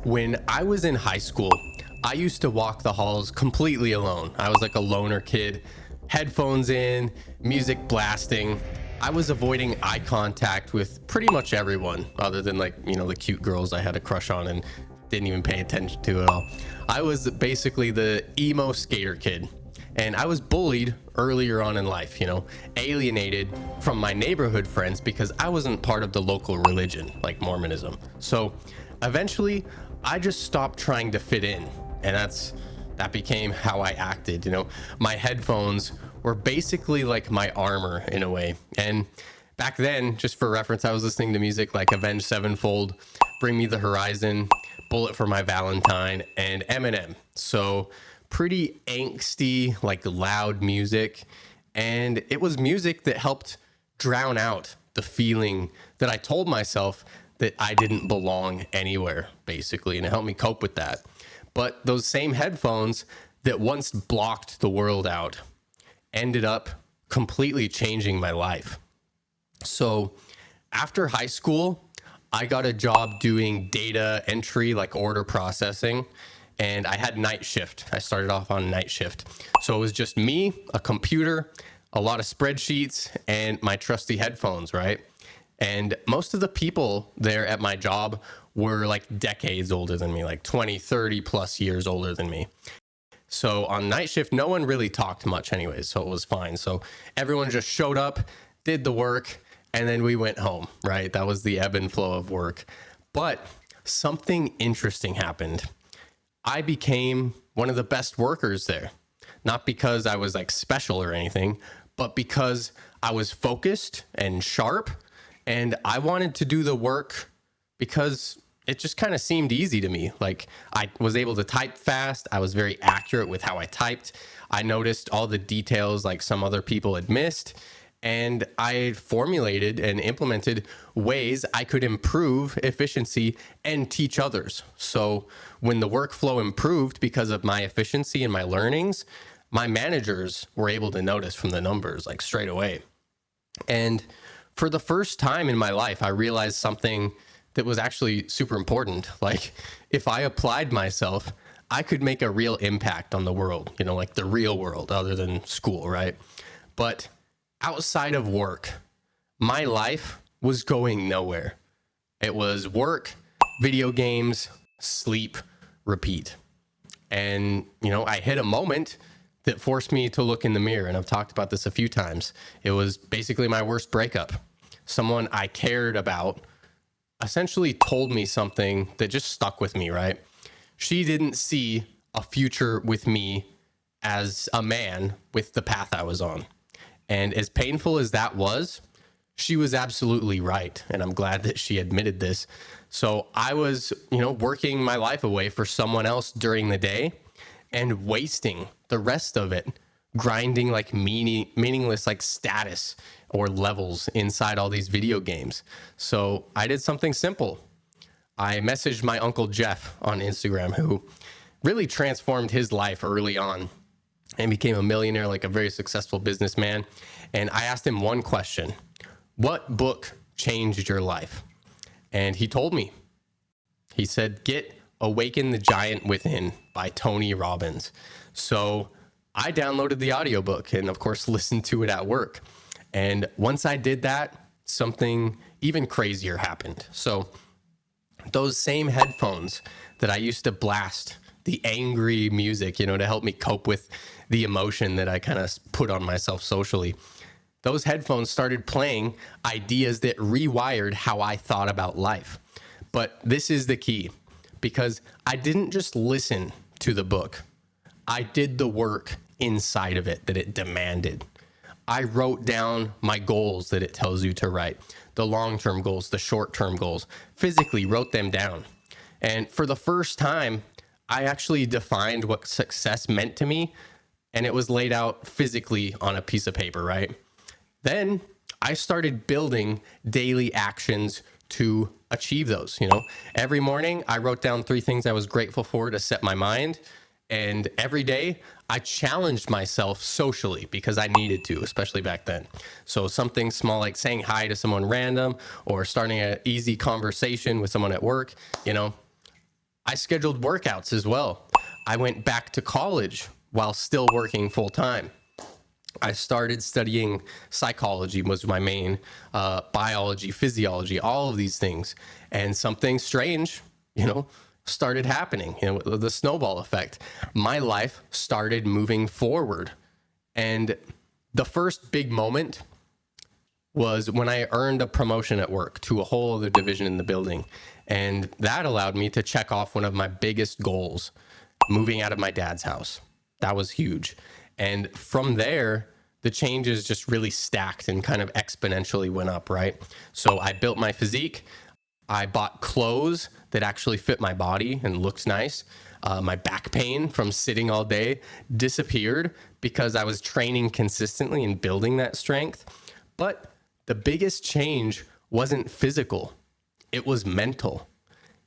When I was in high school, I used to walk the halls completely alone. I was like a loner kid, headphones in, music blasting. I was avoiding eye contact with pretty much everyone other than the cute girls I had a crush on and didn't even pay attention to at all. I was basically the emo skater kid. And I was bullied earlier on in life, alienated from my neighborhood friends because I wasn't part of the local religion like Mormonism. So eventually I just stopped trying to fit in, and that became how I acted. My headphones were basically like my armor in a way. And back then, just for reference, I was listening to music like Avenged Sevenfold, Bring Me the Horizon, Bullet for My Valentine, and Eminem. So pretty angsty, like loud music. And it was music that helped drown out the feeling that I told myself that I didn't belong anywhere, basically. And it helped me cope with that. But those same headphones that once blocked the world out ended up completely changing my life. So after high school, I got a job doing data entry, like order processing, and I had night shift. I started off on night shift. So it was just me, a computer, a lot of spreadsheets, and my trusty headphones, right? And most of the people there at my job were like decades older than me, like 20, 30 plus years older than me. So on night shift, no one really talked much anyways, so it was fine. So everyone just showed up, did the work, and then we went home, right? That was the ebb and flow of work. But something interesting happened. I became one of the best workers there, not because I was like special or anything, but because I was focused and sharp, and I wanted to do the work because it just kind of seemed easy to me. Like I was able to type fast. I was very accurate with how I typed. I noticed all the details like some other people had missed. And I formulated and implemented ways I could improve efficiency and teach others. So when the workflow improved because of my efficiency and my learnings, my managers were able to notice from the numbers like straight away. And for the first time in my life, I realized something that was actually super important. Like if I applied myself, I could make a real impact on the world, like the real world other than school, right? But outside of work, my life was going nowhere. It was work, video games, sleep, repeat. And, I hit a moment that forced me to look in the mirror. And I've talked about this a few times. It was basically my worst breakup. Someone I cared about essentially told me something that just stuck with me, right? She didn't see a future with me as a man with the path I was on. And as painful as that was, she was absolutely right. And I'm glad that she admitted this. So I was, working my life away for someone else during the day and wasting the rest of it grinding like meaningless like status or levels inside all these video games. So I did something simple. I messaged my uncle Jeff on Instagram, who really transformed his life early on and became a millionaire, like a very successful businessman. And I asked him one question: what book changed your life? And he told me. He said, get Awaken the Giant Within by Tony Robbins. So I downloaded the audiobook and of course listened to it at work. And once I did that, something even crazier happened. So those same headphones that I used to blast the angry music, to help me cope with the emotion that I kind of put on myself socially, those headphones started playing ideas that rewired how I thought about life. But this is the key, because I didn't just listen to the book. I did the work inside of it that it demanded. I wrote down my goals that it tells you to write, the long-term goals, the short-term goals, physically wrote them down. And for the first time, I actually defined what success meant to me, and it was laid out physically on a piece of paper, right? Then I started building daily actions to achieve those. Every morning I wrote down 3 things I was grateful for to set my mind. And every day I challenged myself socially because I needed to, especially back then. So something small like saying hi to someone random or starting an easy conversation with someone at work, I scheduled workouts as well. I went back to college while still working full time. I started studying psychology was my main, biology, physiology, all of these things. And something strange, started happening, the snowball effect. My life started moving forward. And the first big moment was when I earned a promotion at work to a whole other division in the building. And that allowed me to check off one of my biggest goals, moving out of my dad's house. That was huge. And from there, the changes just really stacked and kind of exponentially went up, right? So I built my physique. I bought clothes that actually fit my body and looked nice. My back pain from sitting all day disappeared because I was training consistently and building that strength. But the biggest change wasn't physical, it was mental.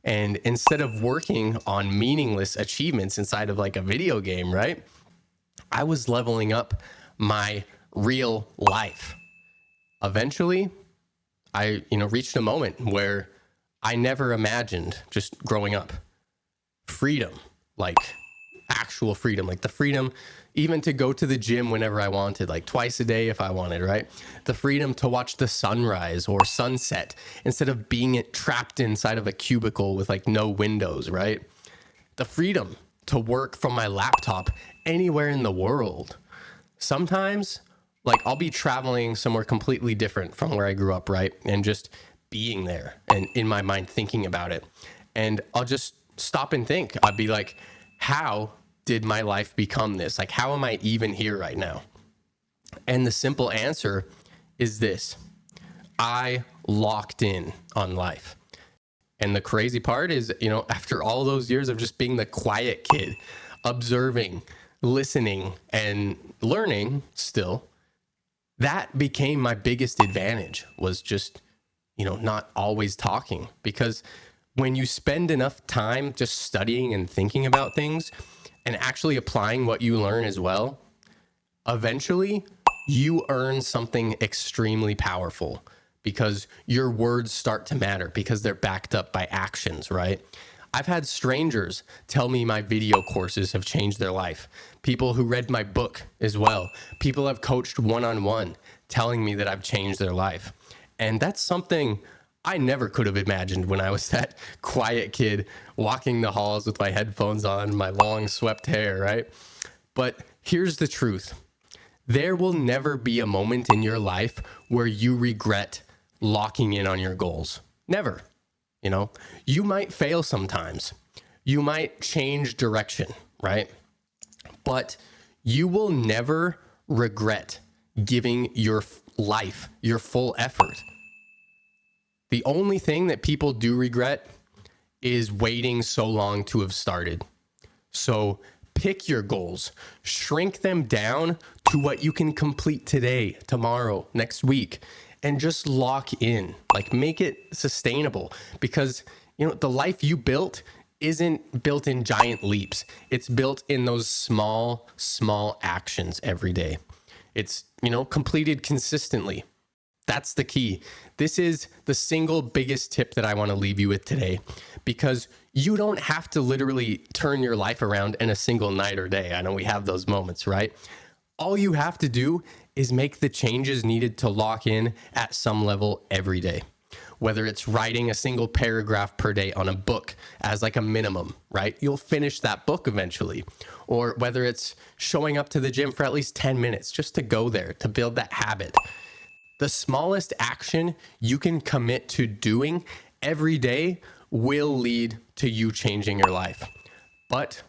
And instead of working on meaningless achievements inside of like a video game, right? I was leveling up my real life. Eventually, I, reached a moment where I never imagined just growing up. Freedom, like actual freedom, like the freedom even to go to the gym whenever I wanted, like twice a day if I wanted, right? The freedom to watch the sunrise or sunset instead of being trapped inside of a cubicle with like no windows, right? The freedom to work from my laptop anywhere in the world. Sometimes, like I'll be traveling somewhere completely different from where I grew up, right? And just being there and in my mind thinking about it. And I'll just stop and think. I'd be like, how did my life become this? Like, how am I even here right now? And the simple answer is this: I locked in on life. And the crazy part is, after all those years of just being the quiet kid, observing, listening, and learning still, that became my biggest advantage, was just, not always talking. Because when you spend enough time just studying and thinking about things and actually applying what you learn as well, eventually you earn something extremely powerful because your words start to matter because they're backed up by actions, right? I've had strangers tell me my video courses have changed their life. People who read my book as well. People I've coached one-on-one telling me that I've changed their life. And that's something I never could have imagined when I was that quiet kid walking the halls with my headphones on, my long swept hair, right? But here's the truth. There will never be a moment in your life where you regret locking in on your goals. Never. You might fail sometimes. You might change direction, right? But you will never regret giving your life your full effort. The only thing that people do regret is waiting so long to have started. So pick your goals, shrink them down to what you can complete today, tomorrow, next week, and just lock in, like make it sustainable, because the life you built isn't built in giant leaps. It's built in those small actions every day. It's, completed consistently. That's the key. This is the single biggest tip that I want to leave you with today, because you don't have to literally turn your life around in a single night or day. I know we have those moments, right? All you have to do is make the changes needed to lock in at some level every day. Whether it's writing a single paragraph per day on a book as like a minimum, right? You'll finish that book eventually. Or whether it's showing up to the gym for at least 10 minutes just to go there, to build that habit. The smallest action you can commit to doing every day will lead to you changing your life. But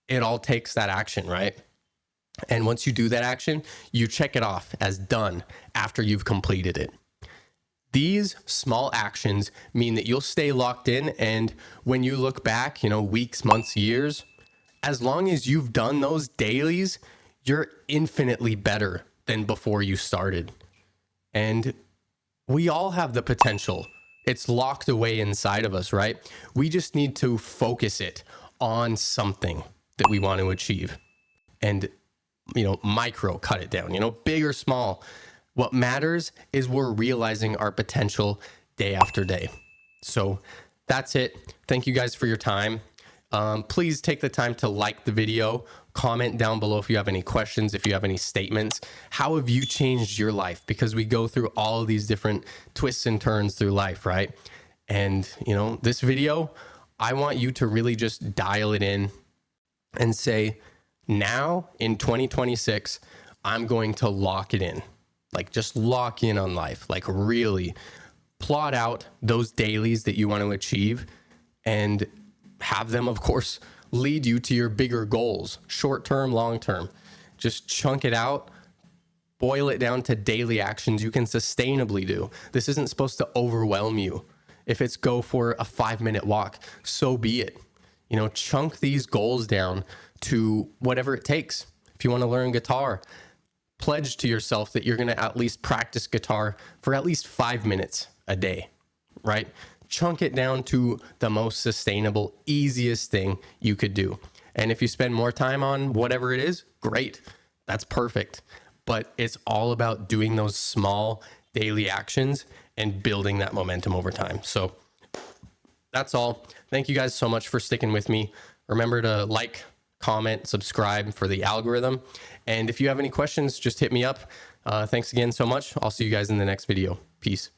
it all takes that action, right? And once you do that action, you check it off as done after you've completed it. These small actions mean that you'll stay locked in, and when you look back, weeks, months, years, as long as you've done those dailies, you're infinitely better than before you started. And we all have the potential. It's locked away inside of us, right? We just need to focus it on something that we want to achieve. And, micro cut it down, big or small. What matters is we're realizing our potential day after day. So that's it. Thank you guys for your time. Please take the time to like the video, comment down below if you have any questions, if you have any statements. How have you changed your life? Because we go through all of these different twists and turns through life, right? And, you know, this video, I want you to really just dial it in and say, now in 2026, I'm going to lock it in. Like, just lock in on life. Like, really plot out those dailies that you want to achieve and have them, of course, lead you to your bigger goals, short-term, long-term. Just chunk it out, boil it down to daily actions you can sustainably do. This isn't supposed to overwhelm you. If it's go for a 5-minute walk, so be it. You know, chunk these goals down to whatever it takes. If you want to learn guitar, pledge to yourself that you're going to at least practice guitar for at least 5 minutes a day, right? Chunk it down to the most sustainable, easiest thing you could do. And if you spend more time on whatever it is, great. That's perfect. But it's all about doing those small daily actions and building that momentum over time. So that's all. Thank you guys so much for sticking with me. Remember to like, comment, subscribe for the algorithm. And if you have any questions, just hit me up. Thanks again so much. I'll see you guys in the next video. Peace.